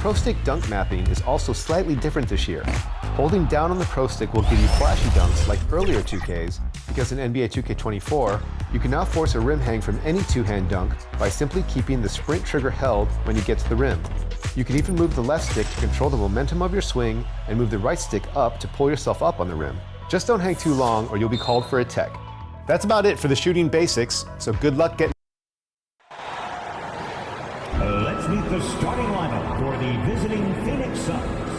Pro Stick dunk mapping is also slightly different this year. Holding down on the Pro Stick will give you flashy dunks like earlier 2Ks, because in NBA 2K24, you can now force a rim hang from any two-hand dunk by simply keeping the sprint trigger held when you get to the rim. You can even move the left stick to control the momentum of your swing and move the right stick up to pull yourself up on the rim. Just don't hang too long or you'll be called for a tech. That's about it for the shooting basics, so good luck getting. Let's meet the starting lineup for the visiting Phoenix Suns.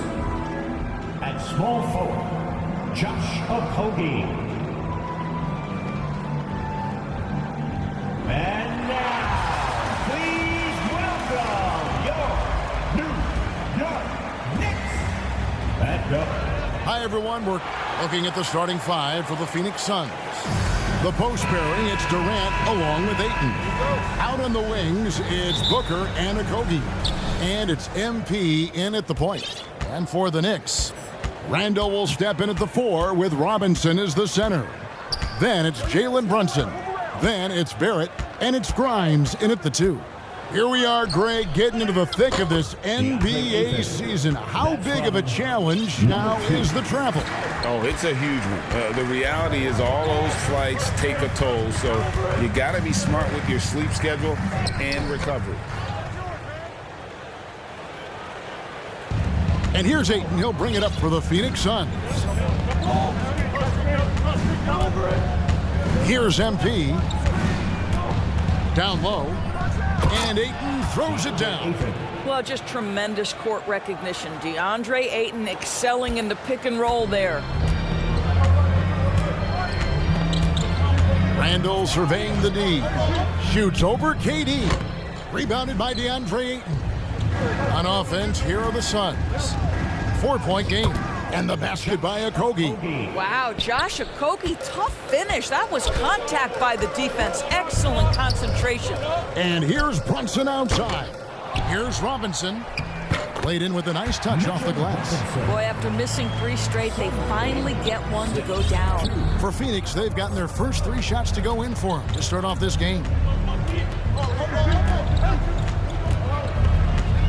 At small forward, Josh Okogie. And now, please welcome your New York Knicks. At guard. Hi everyone, we're looking at the starting five for the Phoenix Suns. The post pairing, it's Durant along with Ayton. Out on the wings, it's Booker and Okogie. And it's MP in at the point. And for the Knicks, Randall will step in at the 4 with Robinson as the center. Then it's Jalen Brunson. Then it's Barrett, and it's Grimes in at the 2. Here we are, Greg, getting into the thick of this NBA season. How big of a challenge now is the travel? Oh, it's a huge one. The reality is all those flights take a toll, so you got to be smart with your sleep schedule and recovery. And here's Ayton. He'll bring it up for the Phoenix Suns. Here's MP. Down low. And Ayton throws it down. Well, just tremendous court recognition. DeAndre Ayton excelling in the pick and roll there. Randall surveying the D. Shoots over KD. Rebounded by DeAndre Ayton. On offense, here are the Suns. 4-point game. And the basket by Okogie. Wow, Josh Okogie, tough finish. That was contact by the defense. Excellent concentration. And here's Brunson outside. Here's Robinson. Played in with a nice touch off the glass. Boy, after missing 3 straight, they finally get one to go down. For Phoenix, they've gotten their first 3 shots to go in for them to start off this game.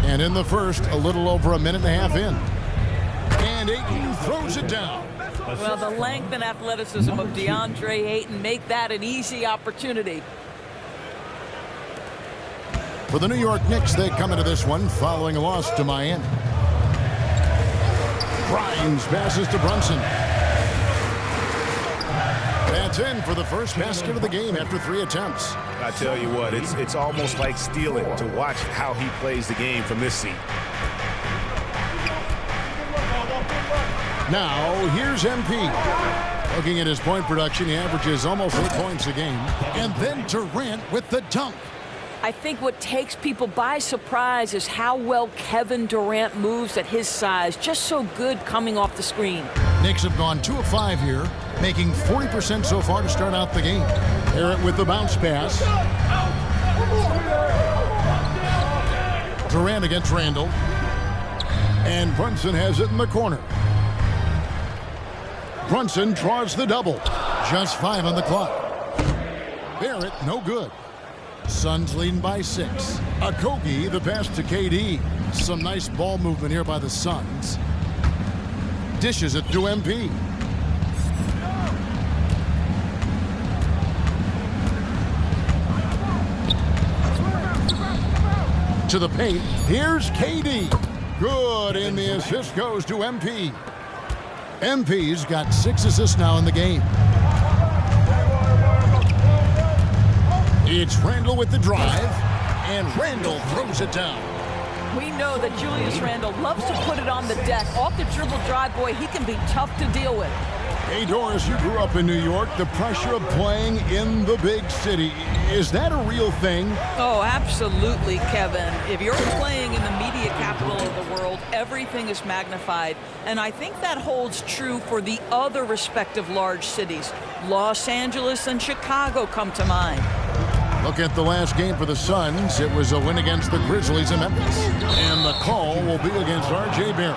And in the first, a little over a minute and a half in. And Ayton throws it down. Well, the length and athleticism of DeAndre Ayton make that an easy opportunity. For the New York Knicks, they come into this one following a loss to Miami. Grimes passes to Brunson. That's in for the first basket of the game after 3 attempts. I tell you what, it's almost like stealing to watch how he plays the game from this seat. Now, here's MP. Looking at his point production, he averages almost 8 points a game. And then Durant with the dunk. I think what takes people by surprise is how well Kevin Durant moves at his size. Just so good coming off the screen. Knicks have gone 2 of 5 here, making 40% so far to start out the game. Barrett with the bounce pass. Durant against Randall. And Brunson has it in the corner. Brunson draws the double. Just 5 on the clock. Barrett, no good. Suns leading by 6. Okogie, the pass to KD. Some nice ball movement here by the Suns. Dishes it to MP. To the paint. Here's KD. Good, and the assist goes to MP. MP's got 6 assists now in the game. It's Randall with the drive, and Randall throws it down. We know that Julius Randle loves to put it on the deck. Off the dribble drive, boy, he can be tough to deal with. Hey, Doris, you grew up in New York. The pressure of playing in the big city, is that a real thing? Oh, absolutely, Kevin. If you're playing in the media capital of the world, everything is magnified. And I think that holds true for the other respective large cities. Los Angeles and Chicago come to mind. Look at the last game for the Suns. It was a win against the Grizzlies in Memphis. And the call will be against R.J. Barrett.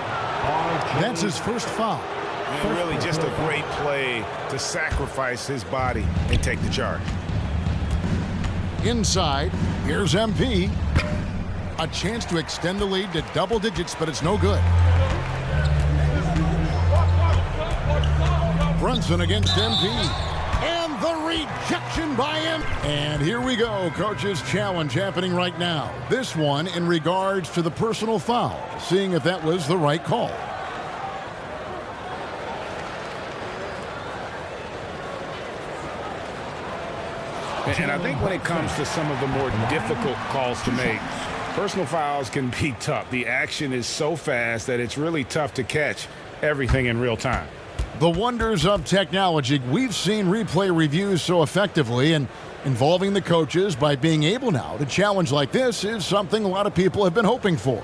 That's his first foul. And really just a great play to sacrifice his body and take the charge. Inside, here's MP. A chance to extend the lead to double digits, but it's no good. Brunson against MP. And the rejection by him. And here we go. Coach's challenge happening right now. This one in regards to the personal foul. Seeing if that was the right call. And I think when it comes to some of the more difficult calls to make, personal fouls can be tough. The action is so fast that it's really tough to catch everything in real time. The wonders of technology. We've seen replay reviews so effectively, and involving the coaches by being able now to challenge like this is something a lot of people have been hoping for.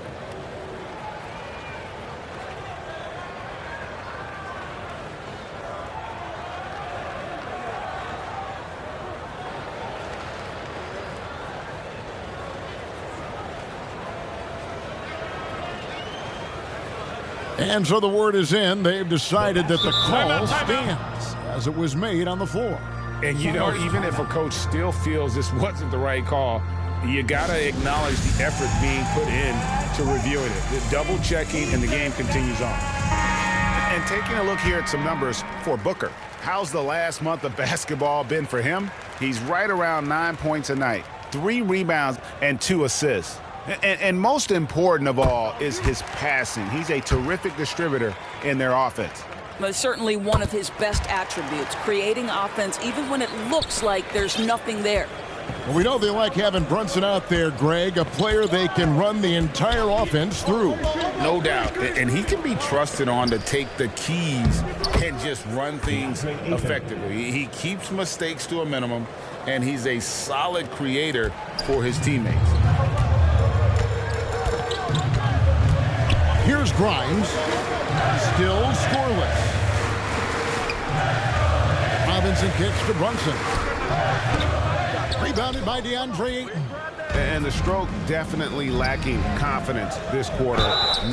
And so the word is in. They've decided that the call stands as it was made on the floor. And, you know, even if a coach still feels this wasn't the right call, you got to acknowledge the effort being put in to reviewing it. The double checking, and the game continues on. And taking a look here at some numbers for Booker. How's the last month of basketball been for him? He's right around 9 points a night, 3 rebounds, and 2 assists. And most important of all is his passing. He's a terrific distributor in their offense. But certainly one of his best attributes, creating offense even when it looks like there's nothing there. Well, we know they like having Brunson out there, Greg, a player they can run the entire offense through. No doubt. And he can be trusted on to take the keys and just run things effectively. He keeps mistakes to a minimum, and he's a solid creator for his teammates. Here's Grimes, still scoreless. Robinson kicks to Brunson. Rebounded by DeAndre Ayton. And the stroke definitely lacking confidence this quarter.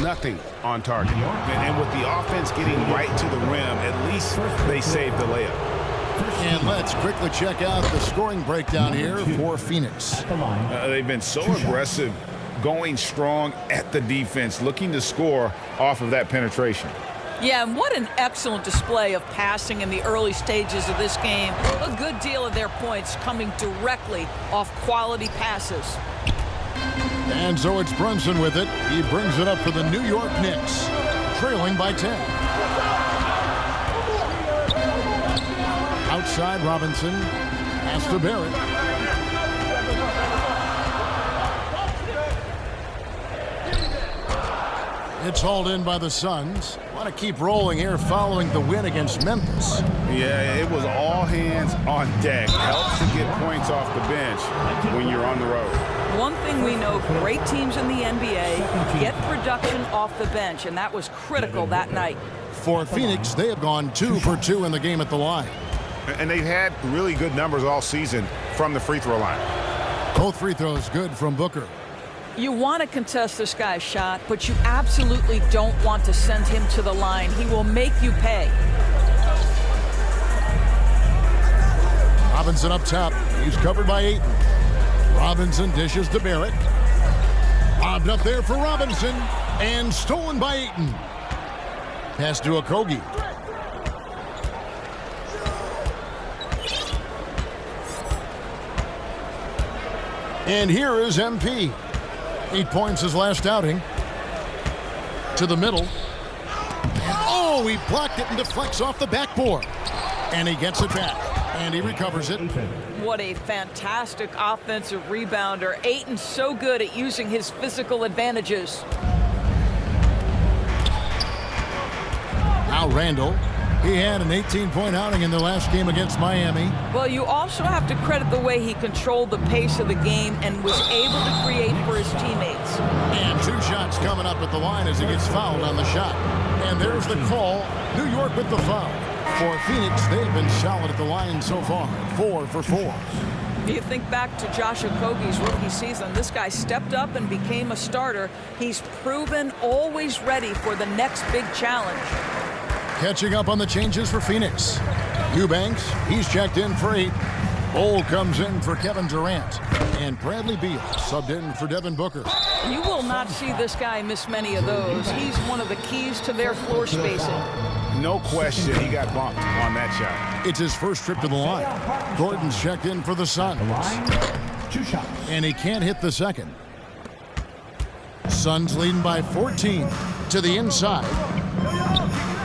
Nothing on target. And with the offense getting right to the rim, at least they saved the layup. And let's quickly check out the scoring breakdown here for Phoenix. They've been so aggressive, going strong at the defense, looking to score off of that penetration. Yeah, and what an excellent display of passing in the early stages of this game. A good deal of their points coming directly off quality passes. And so it's Brunson with it. He brings it up for the New York Knicks, trailing by 10. Outside, Robinson has to Barrett. It's hauled in by the Suns. Want to keep rolling here following the win against Memphis. Yeah, it was all hands on deck. Helps to get points off the bench when you're on the road. One thing we know, great teams in the NBA get production off the bench, and that was critical that night. For Phoenix, they have gone 2 for 2 in the game at the line. And they've had really good numbers all season from the free throw line. Both free throws good from Booker. You want to contest this guy's shot, but you absolutely don't want to send him to the line. He will make you pay. Robinson up top. He's covered by Ayton. Robinson dishes to Barrett. Bobbed up there for Robinson. And stolen by Ayton. Pass to Okogie. And here is MP. 8 points his last outing. To the middle. And oh, he blocked it and deflects off the backboard. And he gets it back. And he recovers it. What a fantastic offensive rebounder. Ayton's so good at using his physical advantages. Now Randall. He had an 18-point outing in the last game against Miami. Well, you also have to credit the way he controlled the pace of the game and was able to create for his teammates. And 2 shots coming up at the line as he gets fouled on the shot. And there's the call. New York with the foul. For Phoenix, they've been solid at the line so far. 4 for 4. You think back to Josh Okogie's rookie season. This guy stepped up and became a starter. He's proven always ready for the next big challenge. Catching up on the changes for Phoenix. Eubanks, he's checked in for 8. Bol comes in for Kevin Durant. And Bradley Beal subbed in for Devin Booker. You will not see this guy miss many of those. He's one of the keys to their floor spacing. No question, he got bumped on that shot. It's his first trip to the line. Gordon's checked in for the Suns. Two shots. And he can't hit the second. Suns leading by 14 to the inside.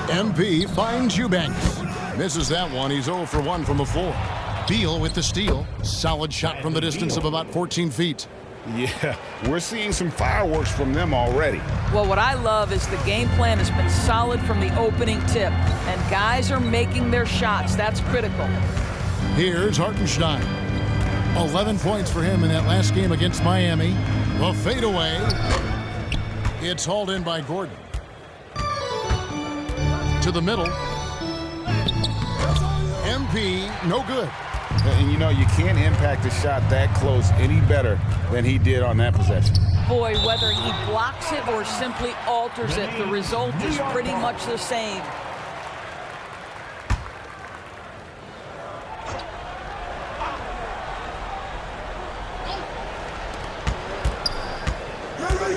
MP finds Eubanks. Misses that one. He's 0 for 1 from the floor. Beal with the steal. Solid shot from the distance of about 14 feet. Yeah, we're seeing some fireworks from them already. Well, what I love is the game plan has been solid from the opening tip, and guys are making their shots. That's critical. Here's Hartenstein. 11 points for him in that last game against Miami. The fadeaway. It's hauled in by Gordon. To the middle. MP, no good. And you know, you can't impact a shot that close any better than he did on that possession. Boy, whether he blocks it or simply alters it, the result is pretty much the same.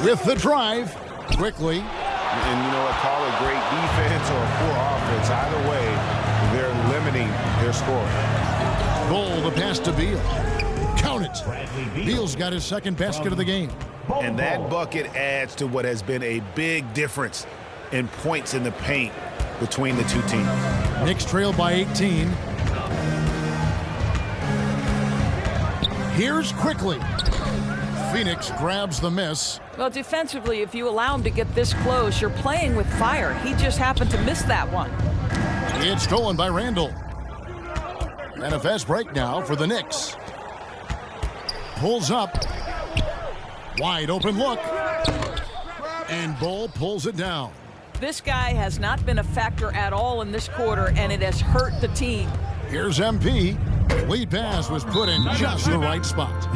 With the drive, quickly. And you know what, call it great defense or poor offense. Either way, they're limiting their scoring. Goal, the pass to Beal. Count it. Beal's got his second basket of the game. And that bucket adds to what has been a big difference in points in the paint between the two teams. Knicks trail by 18. Here's quickly. Phoenix grabs the miss. Well, defensively, if you allow him to get this close, you're playing with fire. He just happened to miss that one. It's stolen by Randall. And a fast break now for the Knicks. Pulls up. Wide open look. And Bull pulls it down. This guy has not been a factor at all in this quarter, and it has hurt the team. Here's MP. Lead pass was put in just the right spot.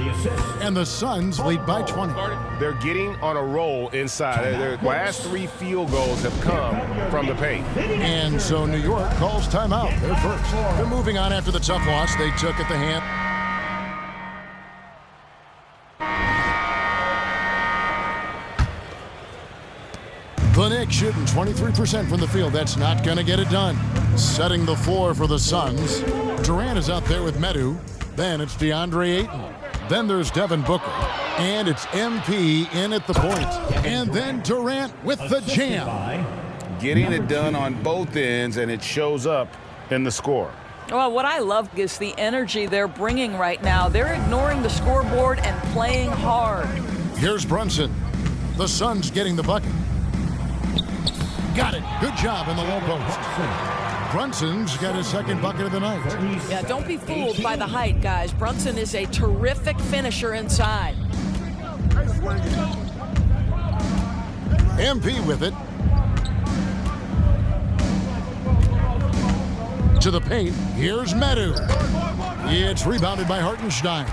And the Suns lead by 20. They're getting on a roll inside. Their last 3 field goals have come from the paint. And so New York calls timeout. They're first. They're moving on after the tough loss they took at the hand. The Knicks shooting 23% from the field. That's not going to get it done. Setting the floor for the Suns. Durant is out there with Medu. Then it's DeAndre Ayton. Then there's Devin Booker. And it's MP in at the point. And then Durant with the jam. Getting it done on both ends, and it shows up in the score. Well, what I love is the energy they're bringing right now. They're ignoring the scoreboard and playing hard. Here's Brunson. The Suns getting the bucket. Got it. Good job in the low post. Brunson's got his second bucket of the night. Yeah, don't be fooled by the height, guys. Brunson is a terrific finisher inside. MP with it. To the paint. Here's Medu. It's rebounded by Hartenstein.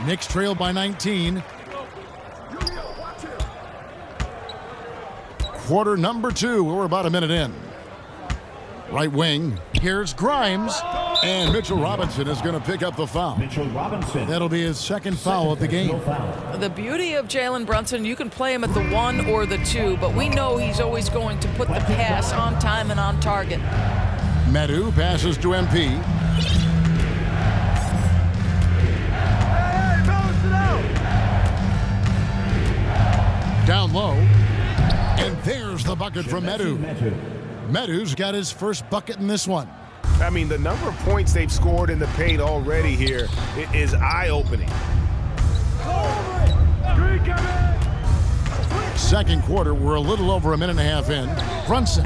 Knicks trail by 19. Quarter number 2. We're about a minute in. Right wing. Here's Grimes. And Mitchell Robinson is going to pick up the foul. Mitchell Robinson. That'll be his second foul of the game. The beauty of Jalen Brunson, you can play him at the 1 or the 2, but we know he's always going to put the pass on time and on target. Medu passes to MP. Down low. And there's the bucket from Medu. Medu's got his first bucket in this one. I mean, the number of points they've scored in the paint already here is eye-opening. Second quarter, we're a little over a minute and a half in. Brunson.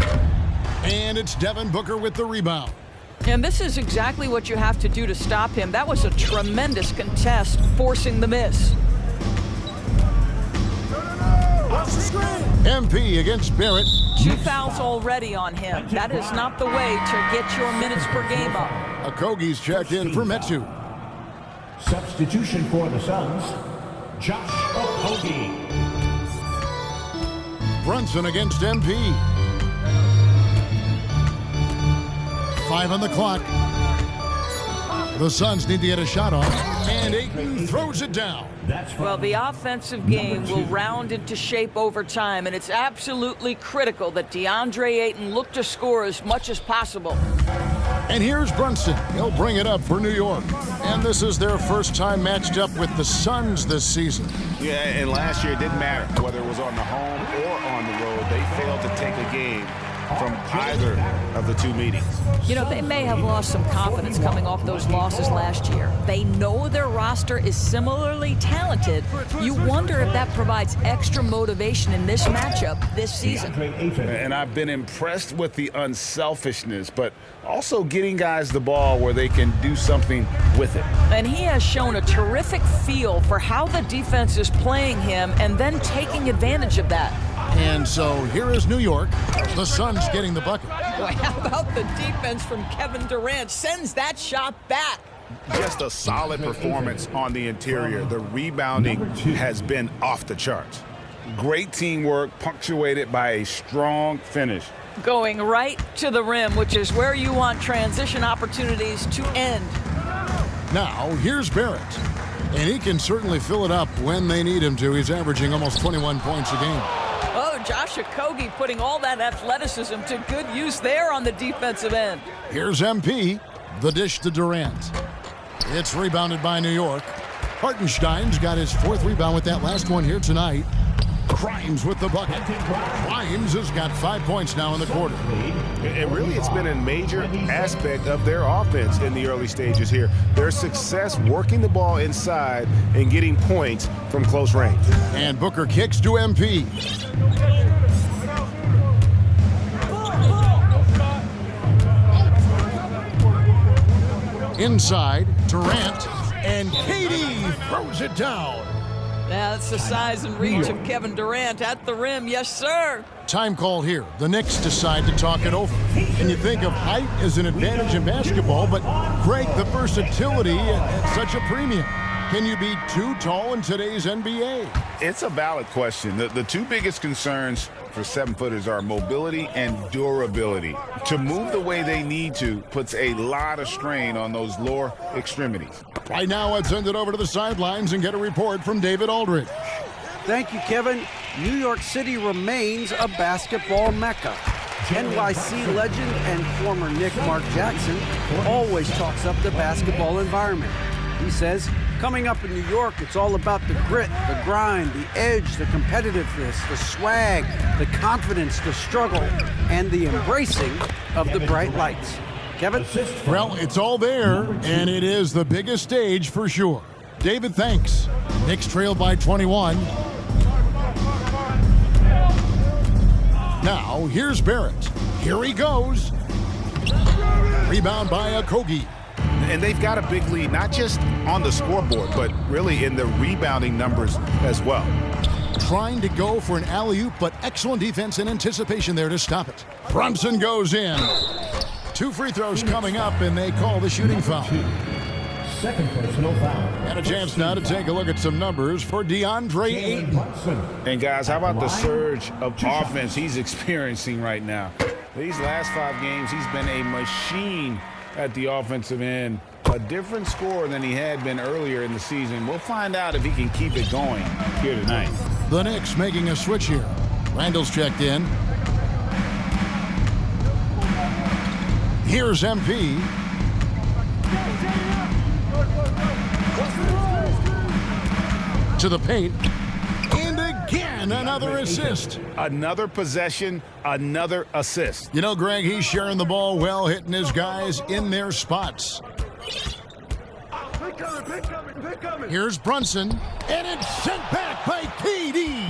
And it's Devin Booker with the rebound. And this is exactly what you have to do to stop him. That was a tremendous contest, forcing the miss. MP against Barrett. 2 fouls already on him. That is not the way to get your minutes per game up. Okogie's checked in for Metu. Substitution for the Suns, Josh Okogie. Brunson against MP. 5 on the clock. The Suns need to get a shot off, and Ayton throws it down. Well, the offensive game will round into shape over time, and it's absolutely critical that DeAndre Ayton look to score as much as possible. And here's Brunson. He'll bring it up for New York. And this is their first time matched up with the Suns this season. Yeah, and last year it didn't matter whether it was on the home or on the road. They failed to take a game from either of the two meetings. You know, they may have lost some confidence coming off those losses last year. They know their roster is similarly talented. You wonder if that provides extra motivation in this matchup this season. And I've been impressed with the unselfishness, but also getting guys the ball where they can do something with it. And he has shown a terrific feel for how the defense is playing him and then taking advantage of that. And so here is New York. The Suns getting the bucket. Boy, how about the defense from Kevin Durant? Sends that shot back. Just a solid performance on the interior. The rebounding has been off the charts. Great teamwork punctuated by a strong finish. Going right to the rim, which is where you want transition opportunities to end. Now, here's Barrett. And he can certainly fill it up when they need him to. He's averaging almost 21 points a game. Oh, Josh Okogie putting all that athleticism to good use there on the defensive end. Here's MP. The dish to Durant. It's rebounded by New York. Hartenstein's got his fourth rebound with that last one here tonight. Grimes with the bucket. Grimes has got 5 points now in the quarter. And really, it's been a major aspect of their offense in the early stages here. Their success working the ball inside and getting points from close range. And Booker kicks to MP. Inside, Durant, and KD throws it down. Now that's the size and reach of Kevin Durant at the rim. Yes, sir. Time called here. The Knicks decide to talk it over. And you think of height as an advantage in basketball, but Greg, the versatility at such a premium. Can you be too tall in today's NBA? It's a valid question. The two biggest concerns for 7-footers are mobility and durability. To move the way they need to puts a lot of strain on those lower extremities. Right now, let's send it over to the sidelines and get a report from David Aldridge. Thank you, Kevin. New York City remains a basketball mecca. NYC legend and former Knick Mark Jackson always talks up the basketball environment. He says, coming up in New York, it's all about the grit, the grind, the edge, the competitiveness, the swag, the confidence, the struggle, and the embracing of the bright lights. Kevin? Well, it's all there, and it is the biggest stage for sure. David, thanks. Knicks trail by 21. Now, here's Barrett. Here he goes. Rebound by Okogie. And they've got a big lead, not just on the scoreboard, but really in the rebounding numbers as well. Trying to go for an alley-oop, but excellent defense and anticipation there to stop it. Brunson goes in. 2 free throws coming up, and they call the shooting foul. Second personal foul. And a chance now to take a look at some numbers for DeAndre Ayton. And guys, how about the surge of offense he's experiencing right now? These last 5 games, he's been a machine at the offensive end. A different score than he had been earlier in the season. We'll find out if he can keep it going here tonight. The Knicks making a switch here. Randall's checked in. Here's MP. To the paint. And again, another assist. Another possession, another assist. You know, Greg, he's sharing the ball well, hitting his guys in their spots. Here's Brunson, and it's sent back by KD.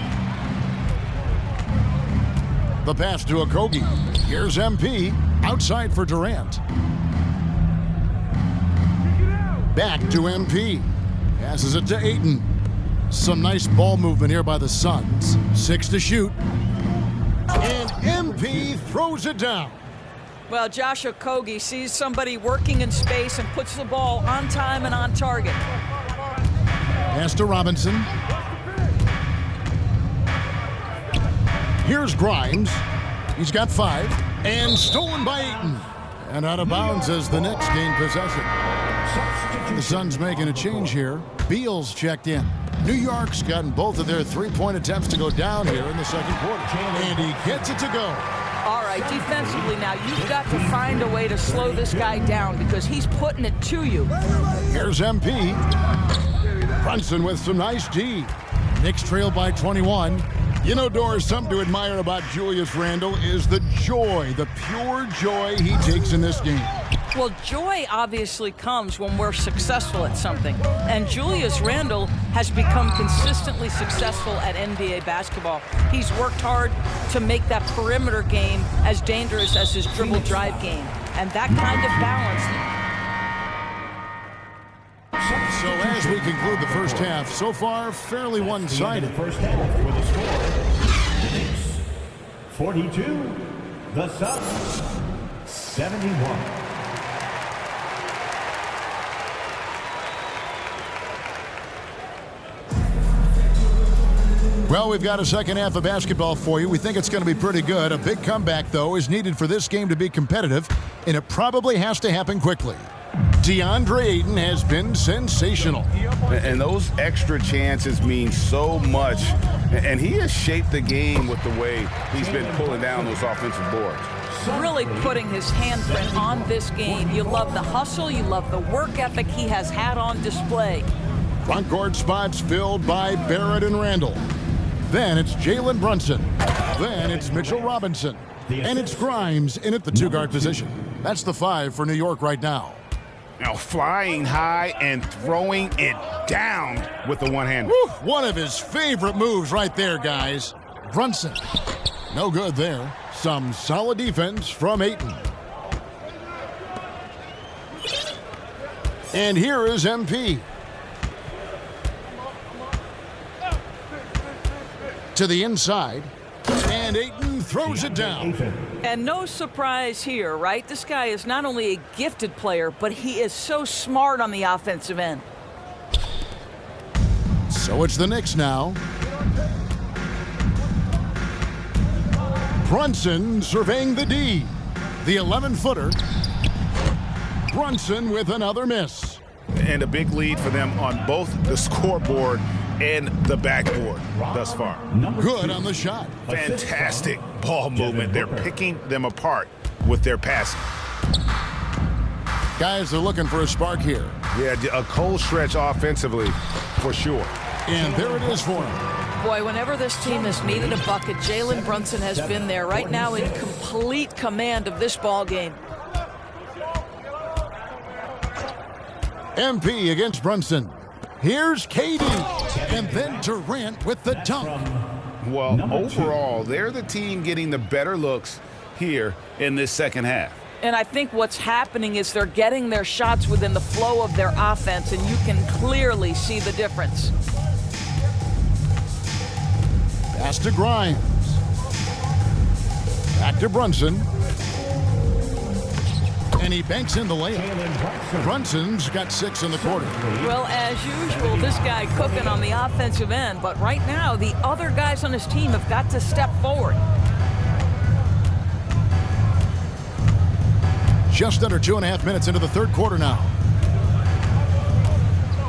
The pass to Okogie. Here's MP, outside for Durant. Back to MP. Passes it to Ayton. Some nice ball movement here by the Suns. 6 to shoot. And MP throws it down. Well, Josh Okogie sees somebody working in space and puts the ball on time and on target. Pass to Robinson. Here's Grimes. He's got 5. And stolen by Ayton. And out of bounds as the Knicks gain possession. The Suns making a change here. Beal's checked in. New York's gotten both of their three-point attempts to go down here in the second quarter. And he gets it to go. All right, defensively now, you've got to find a way to slow this guy down because he's putting it to you. Here's MP. Brunson with some nice D. Knicks trail by 21. You know, Doris, something to admire about Julius Randle is the joy, the pure joy he takes in this game. Well, joy obviously comes when we're successful at something. And Julius Randle has become consistently successful at NBA basketball. He's worked hard to make that perimeter game as dangerous as his dribble drive game. And that kind of balance. So as we conclude the first half, so far fairly one-sided. First half with the score. The Knicks 42, the Suns 71. Well, we've got a second half of basketball for you. We think it's going to be pretty good. A big comeback, though, is needed for this game to be competitive, and it probably has to happen quickly. DeAndre Ayton has been sensational. And those extra chances mean so much. And he has shaped the game with the way he's been pulling down those offensive boards. Really putting his handprint on this game. You love the hustle. You love the work ethic he has had on display. Front court spots filled by Barrett and Randle. Then it's Jalen Brunson. Then it's Mitchell Robinson. And it's Grimes in at the two-guard position. That's the 5 for New York right now. Now flying high and throwing it down with the one-hand. One of his favorite moves right there, guys. Brunson. No good there. Some solid defense from Ayton. And here is MP. To the inside. And Ayton throws it down. And no surprise here, right? This guy is not only a gifted player, but he is so smart on the offensive end. So it's the Knicks now. Brunson surveying the D. The 11-footer. Brunson with another miss. And a big lead for them on both the scoreboard and the backboard thus far. Good on the shot. Fantastic ball movement. They're picking them apart with their passing. Guys are looking for a spark here. Yeah, a cold stretch offensively for sure. And there it is for him. Boy, whenever this team has needed a bucket, Jalen Brunson has been there right now in complete command of this ball game. MP against Brunson. Here's KD. And then Durant with the dunk. Well, overall, they're the team getting the better looks here in this second half. And I think what's happening is they're getting their shots within the flow of their offense, and you can clearly see the difference. Pass to Grimes. Back to Brunson. And he banks in the layup. Brunson's got 6 in the quarter. Well, as usual, this guy cooking on the offensive end, but right now the other guys on his team have got to step forward. Just under 2.5 minutes into the third quarter now.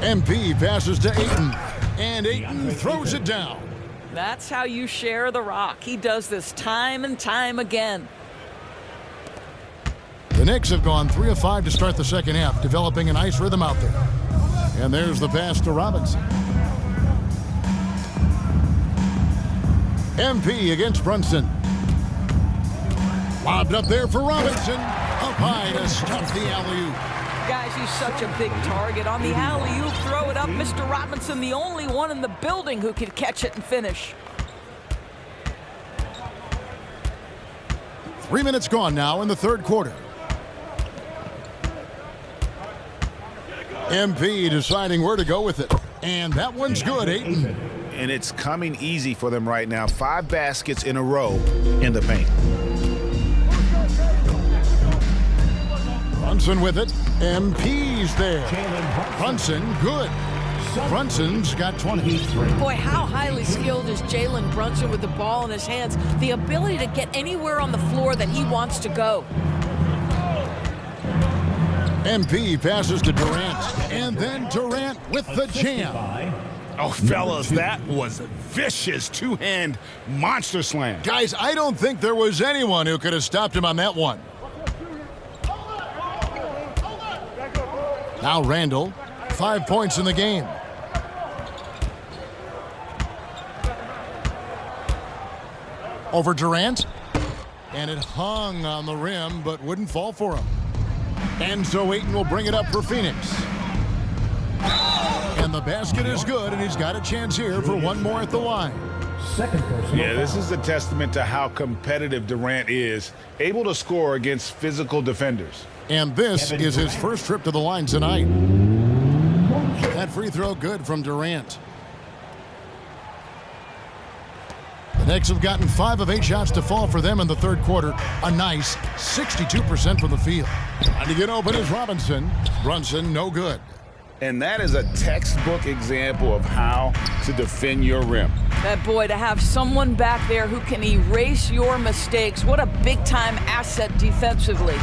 MP passes to Ayton, and Ayton throws it down. That's how you share the rock. He does this time and time again. The Knicks have gone 3 of 5 to start the second half, developing a nice rhythm out there. And there's the pass to Robinson. MP against Brunson. Lobbed up there for Robinson. Up high to stuff the alley-oop. Guys, he's such a big target. On the alley-oop, throw it up. Mr. Robinson, the only one in the building who can catch it and finish. 3 minutes gone now in the third quarter. MP deciding where to go with it. And that one's good, Ayton. And it's coming easy for them right now. 5 baskets in a row in the paint. Brunson with it. MP's there. Brunson, good. Brunson's got 20. Boy, how highly skilled is Jalen Brunson with the ball in his hands. The ability to get anywhere on the floor that he wants to go. MP passes to Durant, and then Durant with the jam. Oh, fellas, that was a vicious two-hand monster slam. Guys, I don't think there was anyone who could have stopped him on that one. Now Randall, 5 points in the game. Over Durant, and it hung on the rim, but wouldn't fall for him. And so Ayton will bring it up for Phoenix. And the basket is good, and he's got a chance here for one more at the line. Yeah, this is a testament to how competitive Durant is, able to score against physical defenders. And this is his first trip to the line tonight. That free throw good from Durant. The Knicks have gotten 5 of 8 shots to fall for them in the third quarter. A nice 62% from the field. And to get open is Robinson. Brunson, no good. And that is a textbook example of how to defend your rim. That boy, to have someone back there who can erase your mistakes, what a big-time asset defensively.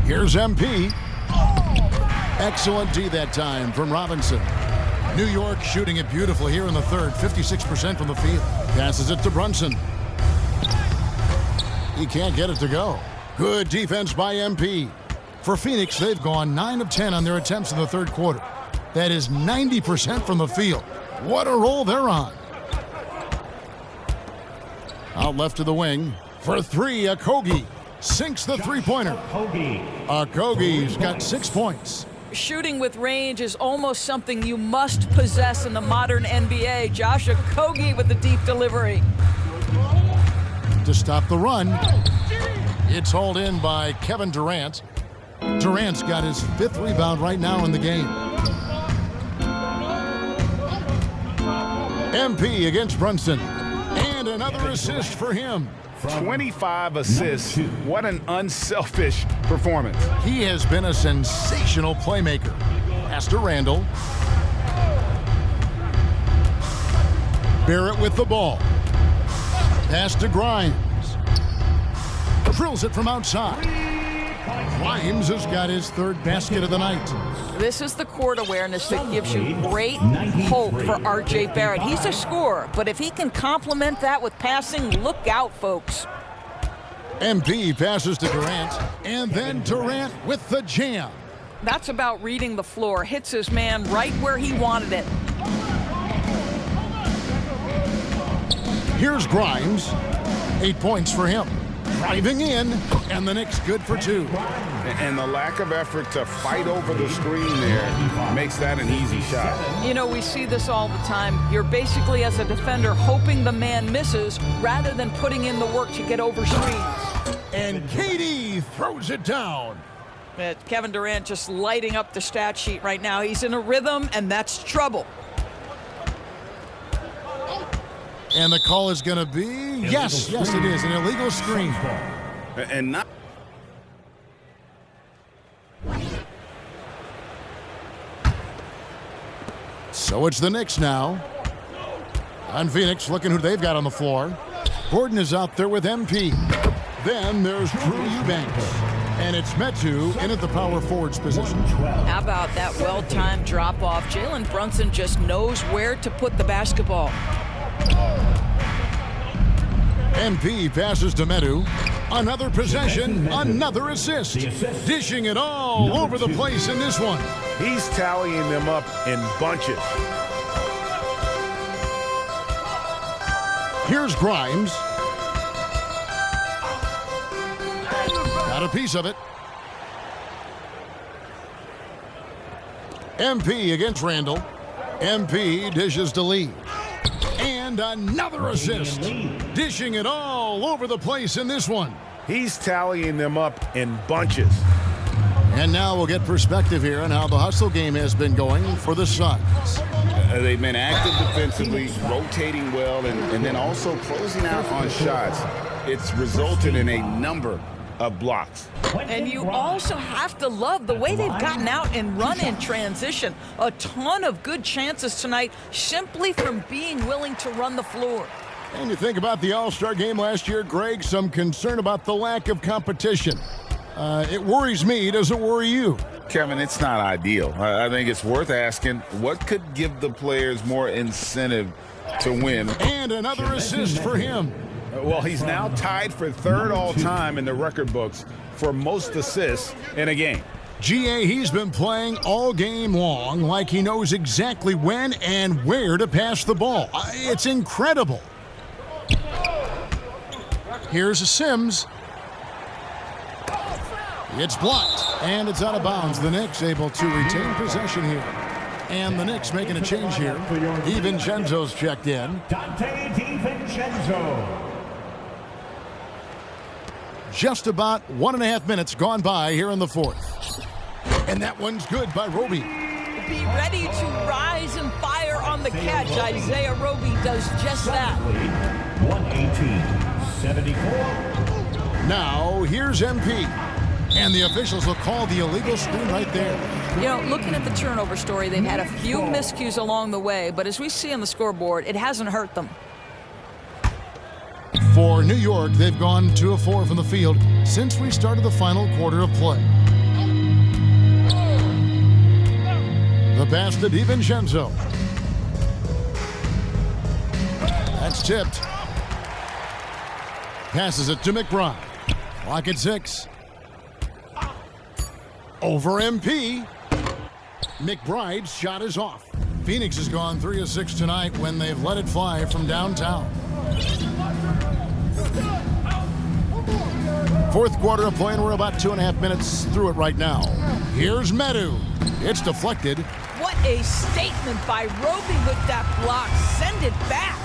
Here's MP. Excellent D that time from Robinson. New York shooting it beautifully here in the third, 56% from the field. Passes it to Brunson. He can't get it to go. Good defense by MP. For Phoenix, they've gone 9 of 10 on their attempts in the third quarter. That is 90% from the field. What a roll they're on. Out left to the wing. For 3, Okogie sinks the three-pointer. Okogie's got 6 points. Shooting with range is almost something you must possess in the modern NBA. Josh Okogie with the deep delivery. To stop the run, it's hauled in by Kevin Durant. Durant's got his 5th rebound right now in the game. MP against Brunson. And another assist for him. 25 assists. What an unselfish performance. He has been a sensational playmaker. Pass to Randall. Barrett with the ball. Pass to Grimes. Drills it from outside. Grimes has got his 3rd basket of the night. This is the court awareness that gives you great hope for R.J. Barrett. He's a scorer, but if he can complement that with passing, look out, folks. MP passes to Durant, and then Durant with the jam. That's about reading the floor. Hits his man right where he wanted it. Here's Grimes. 8 points for him. Driving in, and the Knicks good for 2. And the lack of effort to fight over the screen there makes that an easy shot. You know, we see this all the time. You're basically, as a defender, hoping the man misses rather than putting in the work to get over screens. And KD throws it down. Kevin Durant just lighting up the stat sheet right now. He's in a rhythm, and that's trouble. And the call is going to be, yes, it is, an illegal screen. And not. So it's the Knicks now. And Phoenix looking who they've got on the floor. Gordon is out there with MP. Then there's Drew Eubanks. And it's Metu in at the power forwards position. How about that well-timed drop-off? Jalen Brunson just knows where to put the basketball. MP passes to Metu. Another possession, another assist. Dishing it all over the place in this one. He's tallying them up in bunches. Here's Grimes. Got a piece of it. MP against Randall. MP dishes to Lee. And another assist. Dishing it all over the place in this one. He's tallying them up in bunches. And now we'll get perspective here on how the hustle game has been going for the Suns. They've been active defensively, rotating well, and then also closing out on shots. It's resulted in a number of blocks. And you also have to love the way they've gotten out and run in transition. A ton of good chances tonight simply from being willing to run the floor. And you think about the All-Star game last year, Greg, some concern about the lack of competition. It worries me. Does it worry you? Kevin, it's not ideal. I think it's worth asking what could give the players more incentive to win. And another assist for him. Well, he's now tied for third all-time in the record books for most assists in a game. GA, he's been playing all game long like he knows exactly when and where to pass the ball. It's incredible. Here's a Sims. It's blocked, and it's out of bounds. The Knicks able to retain possession here. And the Knicks making a change here. DiVincenzo's checked in. Dante DiVincenzo. Just about 1.5 minutes gone by here in the fourth. And that one's good by Roby. Be ready to rise and fire on the catch. Isaiah Roby does just that. 118-74. Now, here's MP. And the officials will call the illegal screen right there. You know, looking at the turnover story, they've had a few miscues along the way, but as we see on the scoreboard, it hasn't hurt them. For New York, they've gone 2 of 4 from the field since we started the final quarter of play. The pass to DiVincenzo. That's tipped. Passes it to McBride. Clock at 6. Over MP. McBride's shot is off. Phoenix has gone 3 of 6 tonight when they've let it fly from downtown. Fourth quarter of play, and we're about 2.5 minutes through it right now. Here's Medu. It's deflected. What a statement by Roby with that block. Send it back.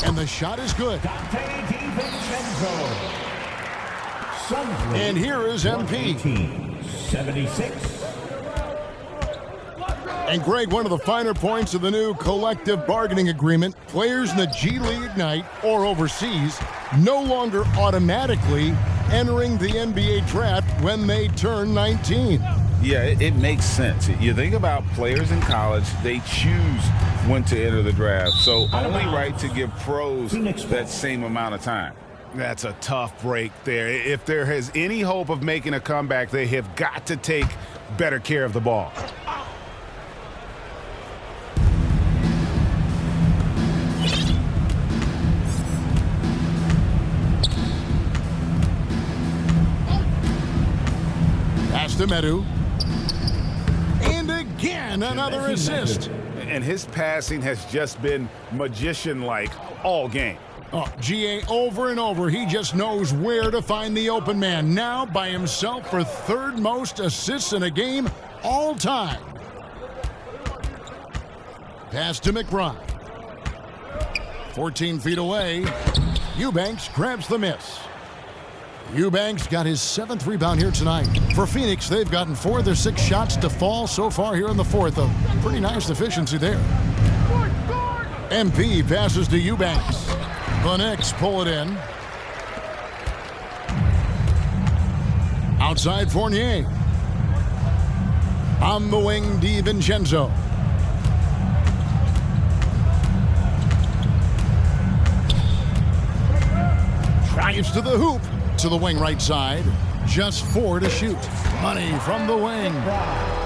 And the shot is good. Dante DiVincenzo. And here is MP. 76. And Greg, one of the finer points of the new collective bargaining agreement, players in the G League Ignite or overseas no longer automatically entering the NBA draft when they turn 19. Yeah, it makes sense. You think about players in college, they choose when to enter the draft. So only right to give pros that same amount of time. That's a tough break there. If there is any hope of making a comeback, they have got to take better care of the ball. Pass to Medu. And again, another assist. And his passing has just been magician-like all game. Oh, GA over and over. He just knows where to find the open man. Now by himself for third most assists in a game all time. Pass to McBride. 14 feet away. Eubanks grabs the miss. Eubanks got his 7th rebound here tonight. For Phoenix, they've gotten 4 of their 6 shots to fall so far here in the fourth. A pretty nice efficiency there. MP passes to Eubanks. The Knicks pull it in. Outside Fournier. On the wing, DiVincenzo. Drives to the hoop. To the wing right side. Just 4 to shoot. Money from the wing.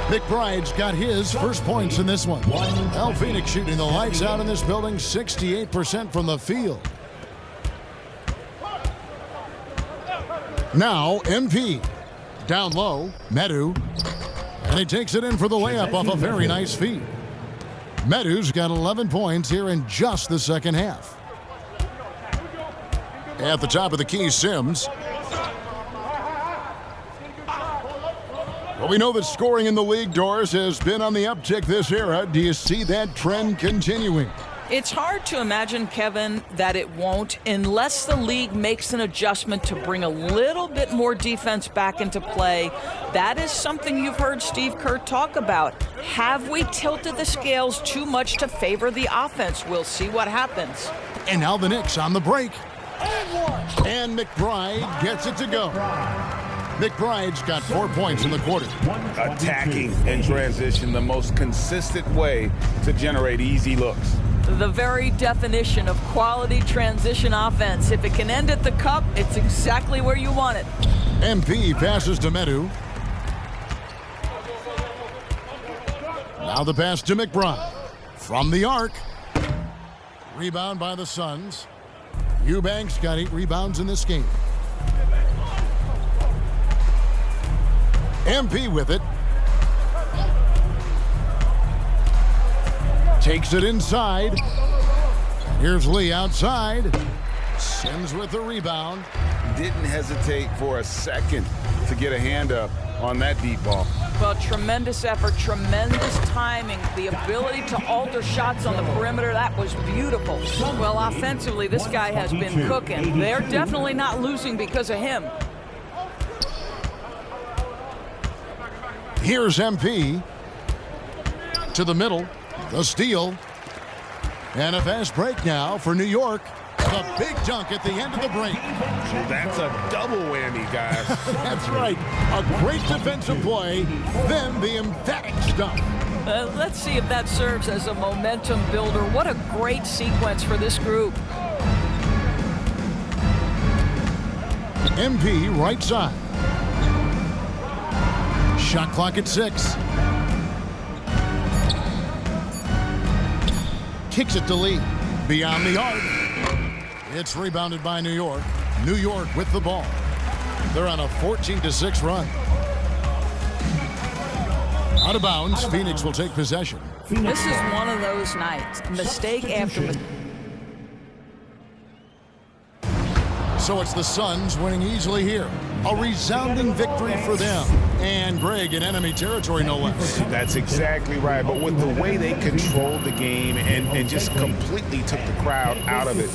McBride's got his first points in this one. El Phoenix shooting the lights out in this building, 68% from the field. Now MP. Down low, Medu. And he takes it in for the layup off a very nice feed. Medu's got 11 points here in just the second half. At the top of the key, Sims. Well, we know that scoring in the league, Doris, has been on the uptick this era. Do you see that trend continuing? It's hard to imagine, Kevin, that it won't unless the league makes an adjustment to bring a little bit more defense back into play. That is something you've heard Steve Kerr talk about. Have we tilted the scales too much to favor the offense? We'll see what happens. And now the Knicks on the break. And McBride gets it to go. McBride's got 4 points in the quarter. Attacking in transition, the most consistent way to generate easy looks. The very definition of quality transition offense. If it can end at the cup, it's exactly where you want it. MP passes to Medu. Now the pass to McBride. From the arc. Rebound by the Suns. Eubanks got 8 rebounds in this game. MP with it. Takes it inside. Here's Lee outside. Sims with the rebound. Didn't hesitate for a second to get a hand up on that deep ball. Well, tremendous effort, tremendous timing, the ability to alter shots on the perimeter. That was beautiful. Well, offensively, this guy has been cooking. They're definitely not losing because of him. Here's MP. To the middle. The steal. And a fast break now for New York. The big dunk at the end of the break. That's a double whammy, guys. That's right. A great defensive play, then the emphatic stuff. Let's see if that serves as a momentum builder. What a great sequence for this group. MP right side. Shot clock at 6. Kicks it to Lee. Beyond the arc. It's rebounded by New York. New York with the ball. They're on a 14-6 run. Out of bounds, Phoenix will take possession. This is one of those nights. Mistake after mistake. So it's the Suns winning easily here. A resounding victory for them. And Greg in enemy territory, no less. That's exactly right. But with the way they controlled the game and just completely took the crowd out of it,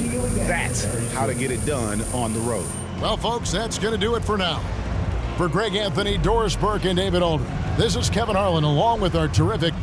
that's how to get it done on the road. Well, folks, that's going to do it for now. For Greg Anthony, Doris Burke, and David Aldridge, this is Kevin Harlan along with our terrific